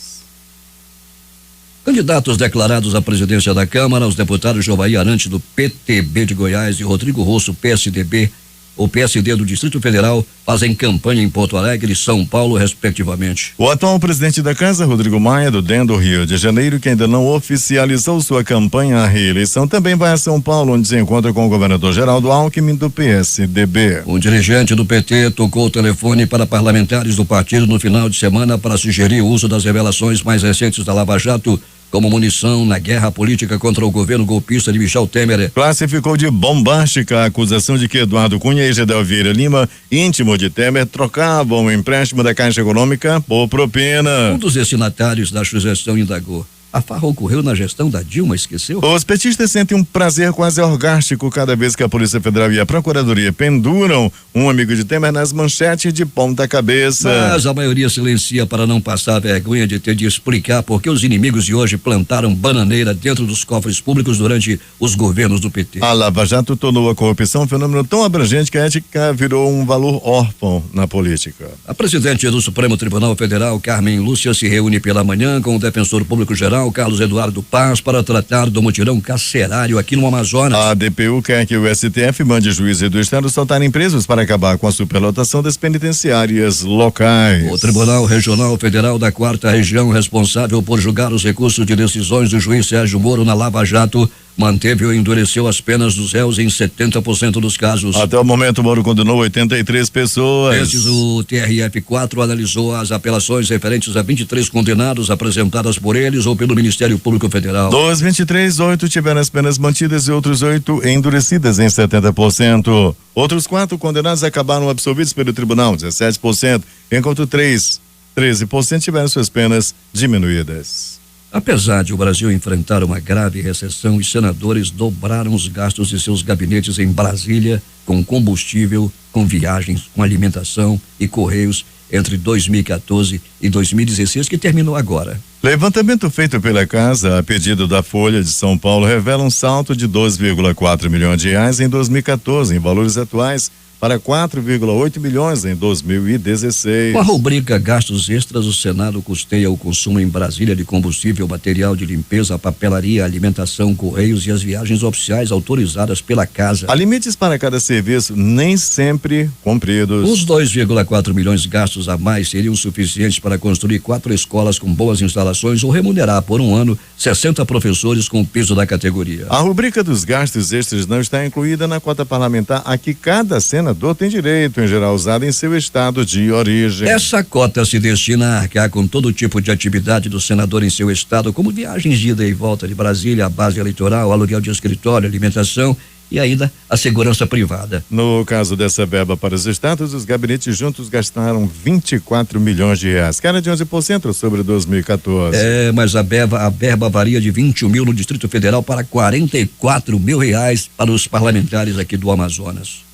Candidatos declarados à presidência da Câmara, os deputados Jovaí Arantes do PTB de Goiás e Rodrigo Rosso, PSDB, o PSD do Distrito Federal, fazem campanha em Porto Alegre e São Paulo, respectivamente. O atual presidente da Casa, Rodrigo Maia, do DEM do Rio de Janeiro, que ainda não oficializou sua campanha à reeleição, também vai a São Paulo, onde se encontra com o governador Geraldo Alckmin, do PSDB. Um dirigente do PT tocou o telefone para parlamentares do partido no final de semana para sugerir o uso das revelações mais recentes da Lava Jato como munição na guerra política contra o governo golpista de Michel Temer. Classificou de bombástica a acusação de que Eduardo Cunha e Gedel Vieira Lima, íntimo de Temer, trocavam o empréstimo da Caixa Econômica por propina. Um dos destinatários da sugestão indagou: A farra ocorreu na gestão da Dilma, esqueceu? Os petistas sentem um prazer quase orgástico cada vez que a Polícia Federal e a Procuradoria penduram um amigo de Temer nas manchetes de ponta cabeça. Mas a maioria silencia para não passar a vergonha de ter de explicar por que os inimigos de hoje plantaram bananeira dentro dos cofres públicos durante os governos do PT. A Lava Jato tornou a corrupção um fenômeno tão abrangente que a ética virou um valor órfão na política. A presidente do Supremo Tribunal Federal, Carmen Lúcia, se reúne pela manhã com o defensor público-geral, Carlos Eduardo Paz, para tratar do mutirão carcerário aqui no Amazonas. A DPU quer que o STF mande juízes do estado soltarem presos para acabar com a superlotação das penitenciárias locais. O Tribunal Regional Federal da 4ª Região, responsável por julgar os recursos de decisões do juiz Sérgio Moro na Lava Jato, manteve ou endureceu as penas dos réus em 70% dos casos. Até o momento, Moro condenou 83 pessoas. Antes, o TRF4 analisou as apelações referentes a 23 condenados apresentadas por eles ou pelo Ministério Público Federal. Dos 23, 8 tiveram as penas mantidas e outros 8 endurecidas em 70%. Outros 4 condenados acabaram absolvidos pelo tribunal, 17%, enquanto 13% tiveram suas penas diminuídas. Apesar de o Brasil enfrentar uma grave recessão, os senadores dobraram os gastos de seus gabinetes em Brasília com combustível, com viagens, com alimentação e correios entre 2014 e 2016, que terminou agora. Levantamento feito pela Casa, a pedido da Folha de São Paulo, revela um salto de 2,4 milhões de reais em 2014, em valores atuais, para 4,8 milhões em 2016. Com a rubrica Gastos Extras, o Senado custeia o consumo em Brasília de combustível, material de limpeza, papelaria, alimentação, correios e as viagens oficiais autorizadas pela Casa. Há limites para cada serviço, nem sempre cumpridos. Os 2,4 milhões gastos a mais seriam suficientes para construir 4 escolas com boas instalações ou remunerar por um ano 60 professores com o piso da categoria. A rubrica dos gastos extras não está incluída na cota parlamentar a que cada senador tem direito, em geral usado em seu estado de origem. Essa cota se destina a arcar com todo tipo de atividade do senador em seu estado, como viagens de ida e volta de Brasília, a base eleitoral, aluguel de escritório, alimentação e ainda a segurança privada. No caso dessa verba para os estados, os gabinetes juntos gastaram 24 milhões de reais, cara de 11% sobre 2014. Mas a verba varia de 21 mil no Distrito Federal para 44 mil reais para os parlamentares aqui do Amazonas.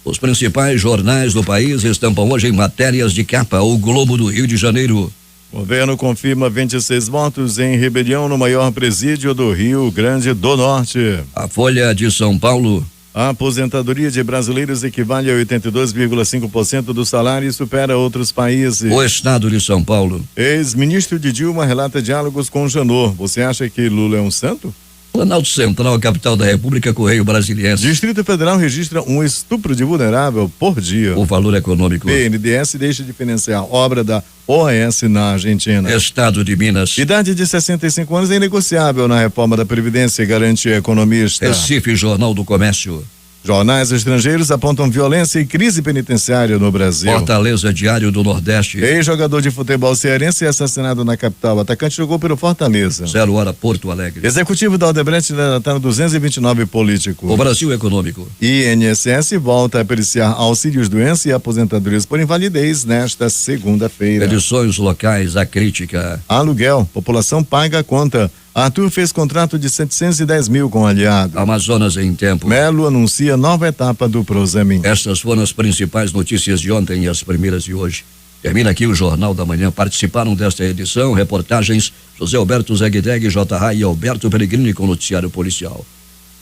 Os principais jornais do país estampam hoje em matérias de capa o Globo do Rio de Janeiro. O governo confirma 26 mortos em rebelião no maior presídio do Rio Grande do Norte. A Folha de São Paulo. A aposentadoria de brasileiros equivale a 82,5% do salário e supera outros países. O Estado de São Paulo. Ex-ministro de Dilma relata diálogos com Janot. Você acha que Lula é um santo? Planalto Central, capital da República, Correio Brasiliense. Distrito Federal registra um estupro de vulnerável por dia. O valor econômico. BNDES deixa de financiar obra da OAS na Argentina. Estado de Minas. Idade de 65 anos é inegociável na reforma da Previdência, garante economista. Recife, Jornal do Comércio. Jornais estrangeiros apontam violência e crise penitenciária no Brasil. Fortaleza, Diário do Nordeste. Ex-jogador de futebol cearense é assassinado na capital. O atacante jogou pelo Fortaleza. 0 hora, Porto Alegre. Executivo da Odebrecht delataram 229 políticos. O Brasil Econômico. INSS volta a periciar auxílios-doença e aposentadorias por invalidez nesta segunda-feira. Edições locais, a crítica. Aluguel, população paga a conta. Arthur fez contrato de 710 mil com Aliado. Amazonas em Tempo. Melo anuncia nova etapa do Prosamin. Estas foram as principais notícias de ontem e as primeiras de hoje. Termina aqui o Jornal da Manhã. Participaram desta edição reportagens José Alberto Zegdeg, J.A. e Alberto Peregrini com noticiário policial.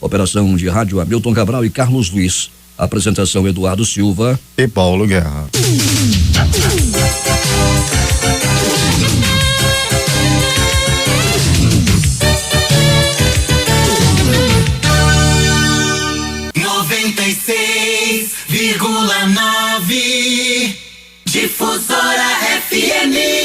Operação de rádio Hamilton Cabral e Carlos Luiz. Apresentação Eduardo Silva e Paulo Guerra. Difusora FM.